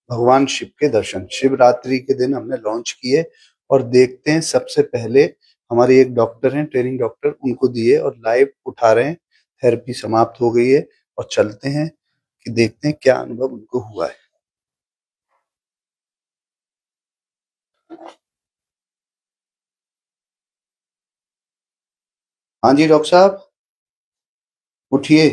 भगवान शिव के दर्शन शिवरात्रि के दिन हमने लॉन्च किए और देखते हैं। सबसे पहले हमारे एक डॉक्टर हैं, ट्रेनिंग डॉक्टर, उनको दिए और लाइव उठा रहे हैं। थेरेपी समाप्त हो गई है और चलते हैं कि देखते हैं क्या अनुभव उनको हुआ है। हाँ जी डॉक्टर साहब, उठिए।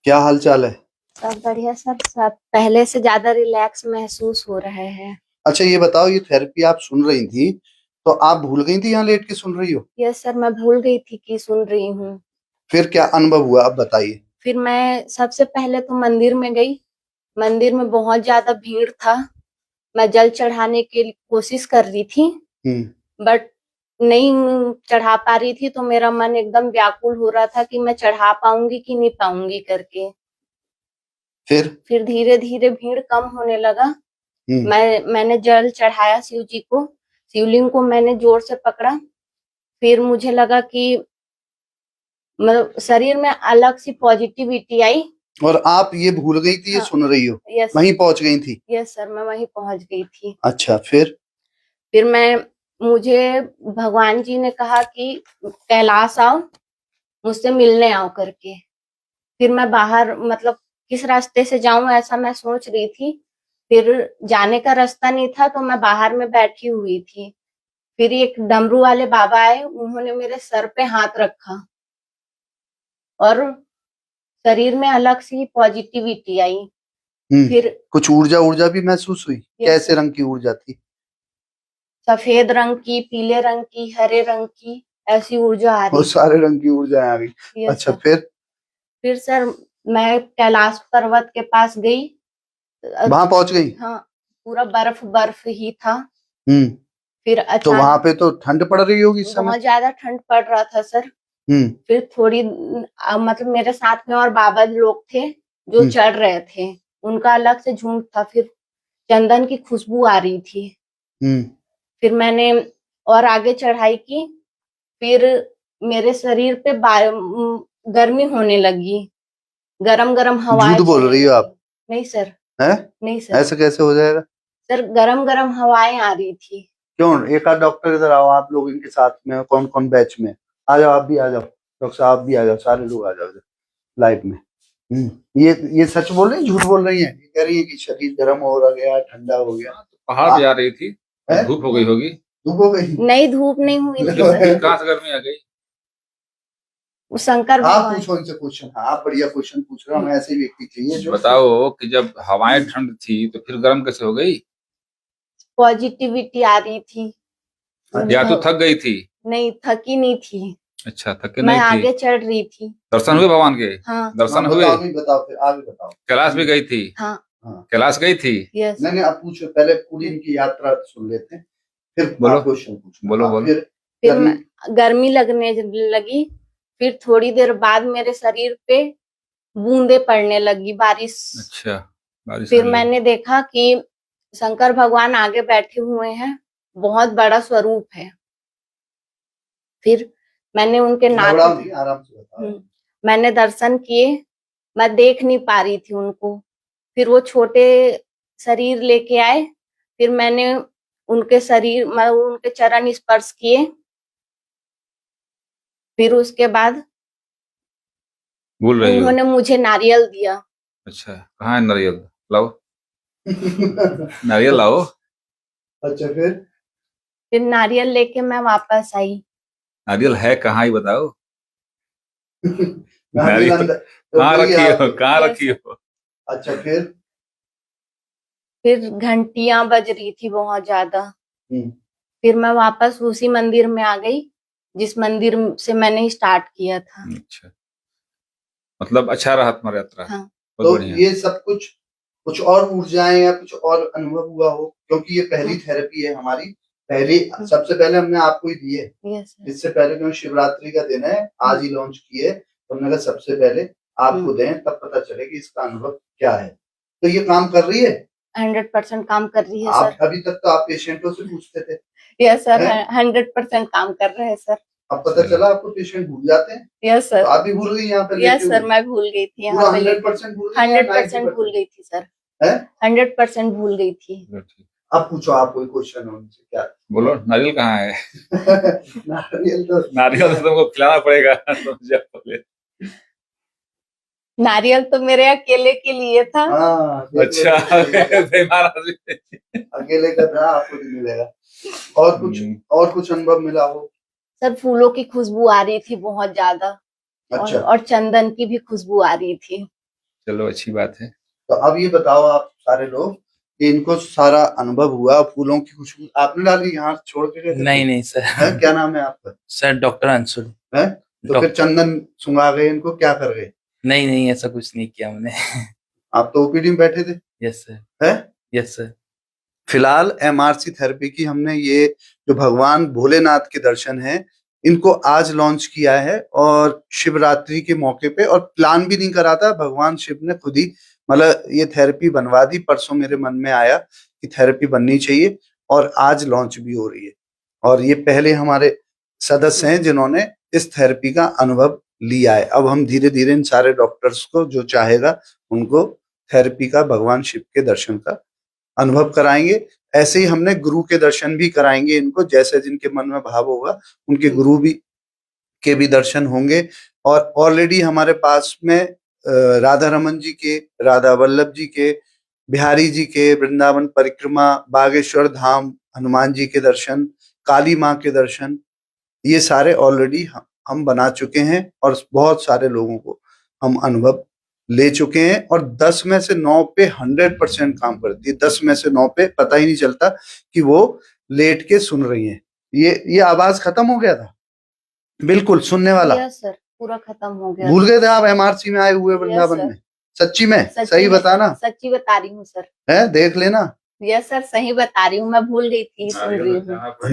क्या हाल चाल है? सब बढ़िया सर। सब पहले से ज्यादा रिलैक्स महसूस हो रहा है। अच्छा ये बताओ, ये थेरेपी आप सुन रही थी तो आप भूल गई थी यहाँ लेट के सुन रही हो? यस सर, मैं भूल गई थी कि सुन रही हूँ। फिर क्या अनुभव हुआ अब बताइए। फिर मैं सबसे पहले तो मंदिर में गई। मंदिर में बहुत ज्यादा भीड़ था। मैं जल चढ़ाने की कोशिश कर रही थी, बट नहीं चढ़ा पा रही थी। तो मेरा मन एकदम व्याकुल हो रहा था कि मैं चढ़ा पाऊंगी कि नहीं पाऊंगी करके। फिर धीरे धीरे भीड़ कम होने लगा। मैंने जल चढ़ाया शिव जी को। शिवलिंग को मैंने जोर से पकड़ा। फिर मुझे लगा कि मतलब शरीर में अलग सी पॉजिटिविटी आई। और आप ये भूल गई थी ये सुन रही हो? यस वहीं पहुंच गई थी? यस सर, मैं वहीं पहुंच गई थी। अच्छा फिर मुझे भगवान जी ने कहा कि कैलाश आओ, मुझसे मिलने आओ करके। फिर मैं बाहर मतलब किस रास्ते से जाऊं ऐसा मैं सोच रही थी। फिर जाने का रास्ता नहीं था तो मैं बाहर में बैठी हुई थी। फिर एक डमरू वाले बाबा आए, उन्होंने मेरे सर पे हाथ रखा और शरीर में अलग सी पॉजिटिविटी आई। फिर कुछ ऊर्जा ऊर्जा भी महसूस हुई? कैसे रंग की ऊर्जा थी? सफेद रंग की, पीले रंग की, हरे रंग की, ऐसी ऊर्जा आ रही। बहुत सारे रंग की ऊर्जा आ गई। अच्छा फिर सर मैं कैलाश पर्वत के पास गई। वहां पहुंच गई? हाँ, पूरा बर्फ बर्फ ही था। फिर तो वहां पे तो ठंड पड़ रही होगी इस समय? बहुत ज्यादा ठंड पड़ रहा था सर। फिर थोड़ी मतलब मेरे साथ में और बाबा लोग थे जो चढ़ रहे थे, उनका अलग से झुंड था। फिर चंदन की खुशबू आ रही थी। फिर मैंने और आगे चढ़ाई की। फिर मेरे शरीर पे गर्मी होने लगी, गरम गरम हवा। झूठ बोल रही हो आप? नहीं सर। है? नहीं सर। ऐसा कैसे हो जाएगा सर? गरम गरम हवाएं आ रही थी। क्यों? एक आध डॉक्टर इधर आओ, आप लोग इनके साथ में कौन कौन बैच में? आ जाओ, आप भी आ जाओ, डॉक्टर साहब भी आ जाओ, सारे लोग आ जाओ लाइव में। ये सच बोल रही है झूठ बोल रही है? ये कह रही है कि शरीर गर्म हो रहा गया, ठंडा हो गया। पहाड़ पे आ रही थी, धूप हो गई होगी। धूप हो गई? नहीं, धूप नहीं हुई थी। कहाँ से गर्मी आ गई? वो शंकर आप भगवान। पूछो इनसे क्वेश्चन। आप बढ़िया क्वेश्चन पूछ रहे हो, हमें ऐसे व्यक्ति चाहिए जो बताओ कि जब हवाएं ठंड थी तो फिर गर्म कैसे हो गई? पॉजिटिविटी आ रही थी। या तो थक गई थी? नहीं, थकी नहीं थी। अच्छा, थकी मैं नहीं थी। आगे चढ़ रही थी। दर्शन हुए भगवान के? हाँ। दर्शन हुए? बताओ फिर आगे बताओ। कैलाश भी गई थी? हाँ। कैलाश गई थी? यस। नहीं आप पूछो, पहले पूरी इनकी यात्रा सुन लेते हैं फिर बोलो क्वेश्चन पूछना। बोलो। फिर गर्मी लगने लगी। फिर थोड़ी देर बाद मेरे शरीर पे बूंदे पड़ने लगी, बारिश। अच्छा, बारिश। फिर मैंने देखा कि शंकर भगवान आगे बैठे हुए हैं, बहुत बड़ा स्वरूप है। फिर मैंने उनके नाक आराम से बताओ। मैंने दर्शन किए। मैं देख नहीं पा रही थी उनको। फिर वो छोटे शरीर लेके आए। फिर मैंने उनके चरण स्पर्श किए। फिर उसके बाद बोल रही हो? उन्होंने मुझे नारियल दिया। अच्छा, कहाँ है नारियल? लाओ। नारियल लाओ। अच्छा फिर नारियल लेके मैं वापस आई। नारियल है कहाँ ही बताओ। नारियल कहाँ रखी हो? कहाँ रखी हो? अच्छा फिर घंटियां बज रही थी बहुत ज्यादा। फिर मैं वापस उसी मंदिर में आ गई जिस मंदिर से मैंने स्टार्ट किया था। अच्छा, मतलब अच्छा रहा तुम्हारी यात्रा? हाँ। तो ये सब कुछ और ऊर्जाएं या कुछ और अनुभव हुआ हो? क्योंकि ये पहली थेरेपी है हमारी। सबसे पहले हमने आपको ही दी है। इससे पहले क्योंकि शिवरात्रि का दिन है, आज ही लॉन्च किए, तो हमने कहा सबसे पहले आपको दें, तब पता चले कि इसका अनुभव क्या है। तो ये काम कर रही है? 100% काम कर रही है सर। अभी तक तो आप पेशेंटों से पूछते थे। यस सर, 100% काम कर रहे हैं सर। अब पता चला आपको पेशेंट भूल जाते हैं। यस तो सर। आप भी भूल गई यहाँ पे यस लेटे सर, हुए? मैं भूल गई थी पूरा यहाँ पे 100% भूल गई या 100% भूल 90%? गई थी सर, है 100% भूल गई थी। अब पूछो, आप कोई क्वेश्चन हो उनसे क्या? बोलो नारियल कहाँ है? नारियल तो नारियल तो तुमको खिलाना पड़ेगा। समझा बोले। नारियल तो मेरे अकेले के लिए था। हाँ, देख लो, अच्छा बेईमान आदमी। अकेले का था, आपको नहीं मिलेगा। और कुछ अनुभव मिला हो? सर फूलों की खुशबू आ रही थी बहुत ज्यादा, अच्छा, और चंदन की भी खुशबू आ रही थी। चलो अच्छी बात है। तो अब ये बताओ आप सारे लोग कि इनको सारा अनुभव हुआ, फूलों की खुशबू आपने डाली, यहाँ छोड़ के गए थे? नहीं नहीं सर। है? क्या नाम है आपका? Sir doctor Anshul. है? तो फिर चंदन सुंगा गए, इनको क्या कर गए? नहीं नहीं, ऐसा कुछ नहीं किया हमने। आप तो ओपीडी में बैठे थे। Yes sir. है? Yes sir. फिलहाल एमआरसी थेरेपी की हमने ये जो भगवान भोलेनाथ के दर्शन है, इनको आज लॉन्च किया है, और शिवरात्रि के मौके पे, और प्लान भी नहीं करा था, भगवान शिव ने खुद ही मतलब ये थेरेपी बनवा दी। परसों मेरे मन में आया कि थेरेपी बननी चाहिए, और आज लॉन्च भी हो रही है। और ये पहले हमारे सदस्य हैं जिन्होंने इस थेरेपी का अनुभव लिया है। अब हम धीरे धीरे इन सारे डॉक्टर्स को जो चाहेगा उनको थेरेपी का, भगवान शिव के दर्शन का अनुभव कराएंगे। ऐसे ही हमने गुरु के दर्शन भी कराएंगे इनको, जैसे जिनके मन में भाव होगा उनके गुरु भी के भी दर्शन होंगे। और ऑलरेडी हमारे पास में राधा रमन जी के, राधा वल्लभ जी के, बिहारी जी के वृंदावन परिक्रमा, बागेश्वर धाम, हनुमान जी के दर्शन, काली माँ के दर्शन, ये सारे ऑलरेडी हम बना चुके हैं, और बहुत सारे लोगों को हम अनुभव ले चुके हैं। और 10 में से 9 पे 100% काम करती है। 10 में से 9 पे पता ही नहीं चलता कि वो लेट के सुन रही हैं। ये आवाज खत्म हो गया था बिल्कुल सुनने वाला? यस सर, पूरा खत्म हो गया। भूल गए थे आप एमआरसी में आए हुए वृंदावन में? सच्ची में? सही बताना। सच्ची बता रही हूँ सर। है, देख लेना। यस सर, सही बता रही हूँ, मैं भूल गई थी, सुन रही हूँ।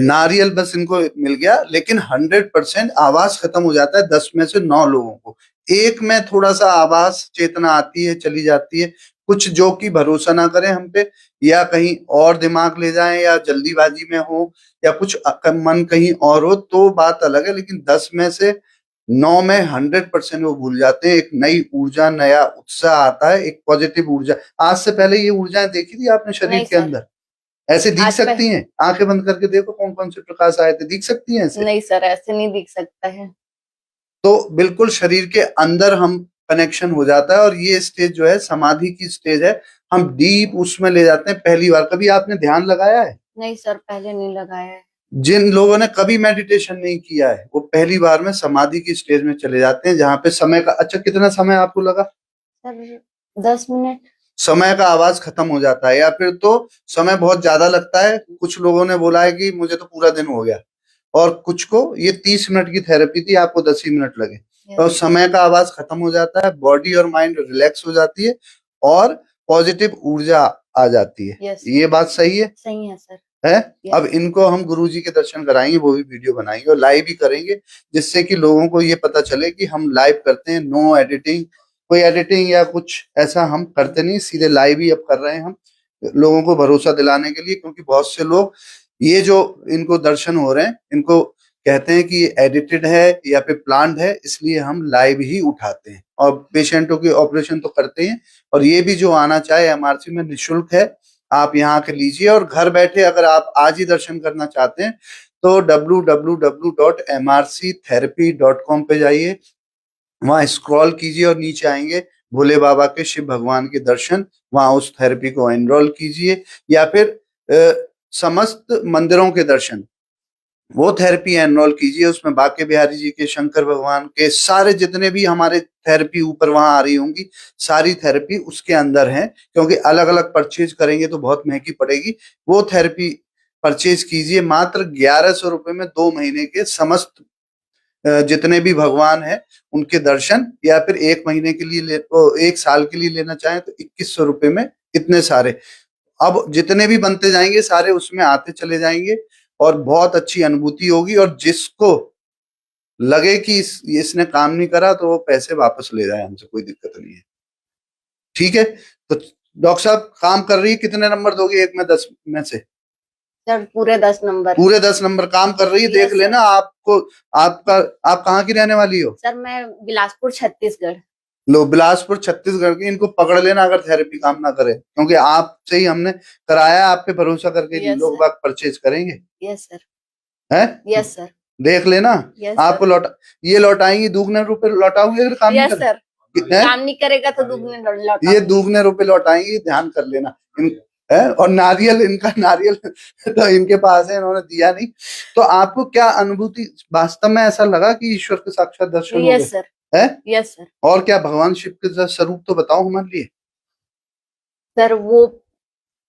नारियल बस इनको मिल गया, लेकिन 100% आवाज खत्म हो जाता है 10 में से 9 लोगों को। एक में थोड़ा सा आवाज चेतना आती है, चली जाती है। कुछ जो कि भरोसा ना करें हम पे, या कहीं और दिमाग ले जाएं, या जल्दीबाजी में हो, या कुछ मन कहीं और हो, तो बात अलग है। लेकिन 10 में से 9 में 100% वो भूल जाते हैं। एक नई ऊर्जा, नया उत्साह आता है, एक पॉजिटिव ऊर्जा। आज से पहले ये ऊर्जाएं देखी थी आपने शरीर के अंदर? ऐसे दिख सकती हैं? आंखें बंद करके देखो कौन कौन से प्रकाश आए थे, दिख सकती हैं ऐसे? नहीं सर, ऐसे नहीं दिख सकता है। तो बिल्कुल शरीर के अंदर हम कनेक्शन हो जाता है, और ये स्टेज जो है समाधि की स्टेज है। हम डीप उसमें ले जाते हैं पहली बार। कभी आपने ध्यान लगाया है? नहीं सर, पहले नहीं लगाया है। जिन लोगों ने कभी मेडिटेशन नहीं किया है वो पहली बार में समाधि की स्टेज में चले जाते हैं, जहां पे समय का, अच्छा कितना समय आपको लगा? Sir 10 minute. समय का आवाज खत्म हो जाता है, या फिर तो समय बहुत ज्यादा लगता है। कुछ लोगों ने बोला है कि मुझे तो पूरा दिन हो गया, और कुछ को ये 30 मिनट की थेरेपी थी, आपको 10 ही मिनट लगे। तो समय का आवाज खत्म हो जाता है, बॉडी और माइंड रिलैक्स हो जाती है, और पॉजिटिव ऊर्जा आ जाती है। ये बात सही है? सही है सर। है? अब इनको हम गुरुजी के दर्शन कराएंगे, वो भी वीडियो बनाएंगे और लाइव भी करेंगे, जिससे कि लोगों को ये पता चले कि हम लाइव करते हैं, नो एडिटिंग। कोई एडिटिंग या कुछ ऐसा हम करते नहीं, सीधे लाइव ही अब कर रहे हैं हम, लोगों को भरोसा दिलाने के लिए। क्योंकि बहुत से लोग ये जो इनको दर्शन हो रहे हैं, इनको कहते हैं कि ये एडिटेड है या फिर प्लान्ड है, इसलिए हम लाइव ही उठाते हैं। और पेशेंटों के ऑपरेशन तो करते हैं, और ये भी जो आना चाहे एमआरसी में निःशुल्क है, आप यहाँ के लीजिए। और घर बैठे अगर आप आज ही दर्शन करना चाहते हैं तो www.mrctherapy.com पे जाइए, वहां स्क्रॉल कीजिए और नीचे आएंगे भोले बाबा के, शिव भगवान के दर्शन, वहां उस थेरेपी को एनरोल कीजिए। या फिर समस्त मंदिरों के दर्शन, वो थेरेपी एनरोल कीजिए। उसमें बाके बिहारी जी के, शंकर भगवान के, सारे जितने भी हमारे थेरेपी ऊपर वहां आ रही होंगी, सारी थेरेपी उसके अंदर है। क्योंकि अलग अलग परचेज करेंगे तो बहुत महंगी पड़ेगी। वो थेरेपी परचेज कीजिए मात्र 1100 रुपए में 2 महीने के समस्त जितने भी भगवान हैं उनके दर्शन। या फिर 1 महीने के लिए 1 साल के लिए लेना चाहें तो 2100 रुपए में इतने सारे। अब जितने भी बनते जाएंगे सारे उसमें आते चले जाएंगे, और बहुत अच्छी अनुभूति होगी। और जिसको लगे कि इसने काम नहीं करा तो वो पैसे वापस ले जाए हमसे, कोई दिक्कत नहीं है। ठीक है? तो डॉक्टर साहब काम कर रही है, कितने नंबर दोगे 1 में 10 में से? सर पूरे 10 नंबर। पूरे 10 नंबर काम कर रही है, देख Yes, लेना। आपको आपका आप कहाँ की रहने वाली हो? सर मैं बिलासपुर छत्तीसगढ़। लो, बिलासपुर छत्तीसगढ़ की। इनको पकड़ लेना अगर थेरेपी काम ना करे, क्योंकि आपसे ही हमने कराया है, आप पे भरोसा करके Yes, लोग sir. बाग परचेज करेंगे। Yes sir. है यस सर। देख लेना। यस आपको सर। लौटा, ये लौटाएंगी, दुगने रुपए लौटाओगे अगर काम नहीं यस कर सर। हैं? काम नहीं करेगा तो दुगने लौटाऊंगी। ये दुगने रुपए लौटाएंगी, ध्यान कर लेना। है? और नारियल, इनका नारियल तो इनके पास है, इन्होंने दिया नहीं। तो आपको क्या अनुभूति, वास्तव में ऐसा लगा कि ईश्वर के साक्षात दर्शन हो गए? Yes sir. है? Yes sir. और क्या भगवान शिव के स्वरूप तो बताओ हमारे लिए। सर वो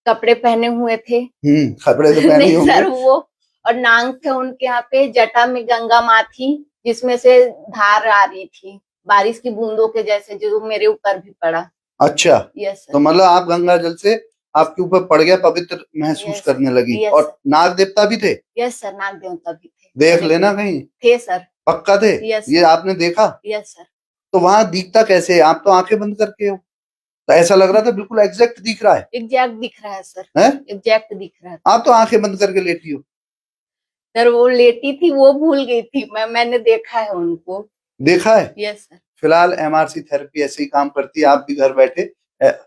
कपड़े पहने हुए थे। कपड़े तो पहने नहीं होंगे। सर, वो और नांग थे उनके यहाँ पे, जटा में गंगा माँ थी जिसमें से धार आ रही थी बारिश की बूंदों के जैसे, जो मेरे ऊपर भी पड़ा। अच्छा, यस तो सर। मतलब आप गंगा जल से आपके ऊपर पड़ गया, पवित्र महसूस Yes, करने लगी। yes, और sir. नाग देवता भी थे? यस सर, नाग देवता भी थे। देख लेना कहीं। थे सर। पक्का थे? Yes, ये sir. आपने देखा? Yes sir. तो वहां दिखता कैसे है? आप तो आंखें बंद करके हो, तो ऐसा लग रहा था बिल्कुल एग्जैक्ट दिख रहा है। एग्जैक्ट दिख रहा है सर। है? एग्जैक्ट दिख रहा है। आप तो आंखें बंद करके लेटी हो। सर वो लेटी थी, वो भूल गई थी, मैंने देखा है उनको। देखा है? Yes sir. फिलहाल एमआरसी थेरेपी ऐसे ही काम करती है। आप भी घर बैठे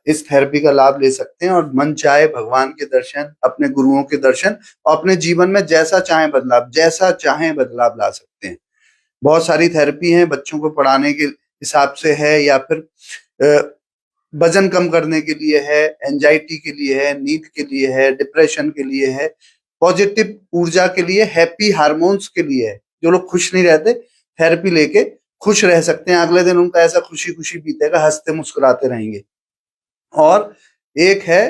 इस थेरेपी का लाभ ले सकते हैं और मन चाहे भगवान के दर्शन, अपने गुरुओं के दर्शन, और अपने जीवन में जैसा चाहे बदलाव ला सकते हैं। बहुत सारी थेरेपी हैं, बच्चों को पढ़ाने के हिसाब से है, या फिर वजन कम करने के लिए है, एंजाइटी के लिए है, नींद के लिए है, डिप्रेशन के लिए है, पॉजिटिव ऊर्जा के लिए, हैप्पी हार्मोन्स के लिए है। जो लोग खुश नहीं रहते, थेरेपी लेके खुश रह सकते हैं। अगले दिन उनका ऐसा खुशी खुशी बीतेगा, हंसते मुस्कुराते रहेंगे। और एक है,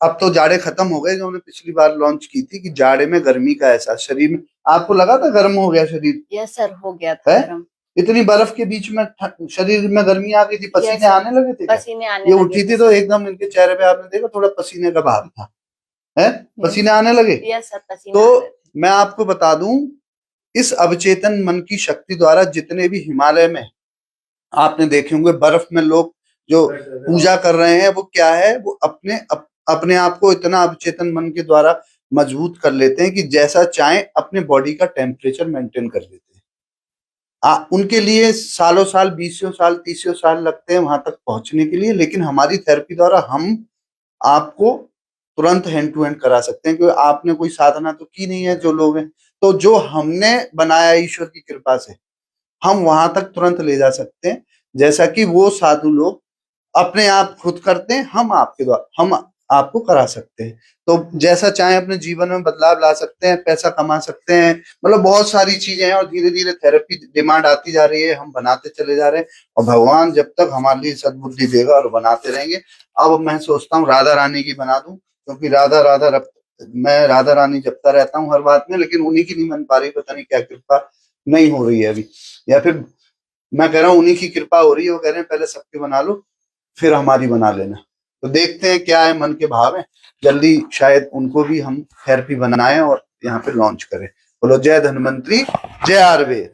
अब तो जाड़े खत्म हो गए, जो हमने पिछली बार लॉन्च की थी, कि जाड़े में गर्मी का एहसास शरीर में। आपको लगा था गर्म हो गया शरीर? यस सर, हो गया था गर्म। इतनी बर्फ के बीच में शरीर में गर्मी आ गई थी, पसीने आने लगे थे। पसीने आने ये लगे उठी थे थी तो एकदम इनके चेहरे पे आपने देखा थोड़ा पसीने का भाव था। है? पसीने आने लगे। यस सर, पसीने तो मैं आपको बता दूं, इस अवचेतन मन की शक्ति द्वारा जितने भी हिमालय में आपने देखे होंगे बर्फ में लोग जो पूजा कर रहे हैं, वो क्या है, वो अपने आप को इतना अवचेतन मन के द्वारा मजबूत कर लेते हैं कि जैसा चाहे अपने बॉडी का टेम्परेचर मेंटेन कर लेते हैं। उनके लिए सालों साल, 20 साल, 30 साल लगते हैं वहां तक पहुंचने के लिए, लेकिन हमारी थेरेपी द्वारा हम आपको तुरंत हैंड टू हैंड करा सकते हैं, क्योंकि आपने कोई साधना तो की नहीं है। जो लोग हैं, तो जो हमने बनाया ईश्वर की कृपा से, हम वहां तक तुरंत ले जा सकते हैं, जैसा कि वो साधु लोग अपने आप खुद करते हैं। हम आपको करा सकते हैं। तो जैसा चाहे अपने जीवन में बदलाव ला सकते हैं, पैसा कमा सकते हैं, मतलब बहुत सारी चीजें हैं। और धीरे धीरे थेरेपी डिमांड आती जा रही है, हम बनाते चले जा रहे हैं, और भगवान जब तक हमारे लिए सद्बुद्धि देगा और बनाते रहेंगे। अब मैं सोचता हूँ राधा रानी की बना दूं, क्योंकि मैं राधा रानी जपता रहता हूँ हर बात में, लेकिन उन्हीं की नहीं बन पा रही, पता नहीं क्या कृपा नहीं हो रही है अभी, या फिर मैं कह रहा हूँ उन्हीं की कृपा हो रही है। वो कह रहे हैं पहले सबके बना लो, फिर हमारी बना लेना। तो देखते हैं क्या है, मन के भाव है। जल्दी शायद उनको भी हम थेरेपी बनाएं और यहाँ पे लॉन्च करें। बोलो जय धन्वंतरी, जय आयुर्वेद।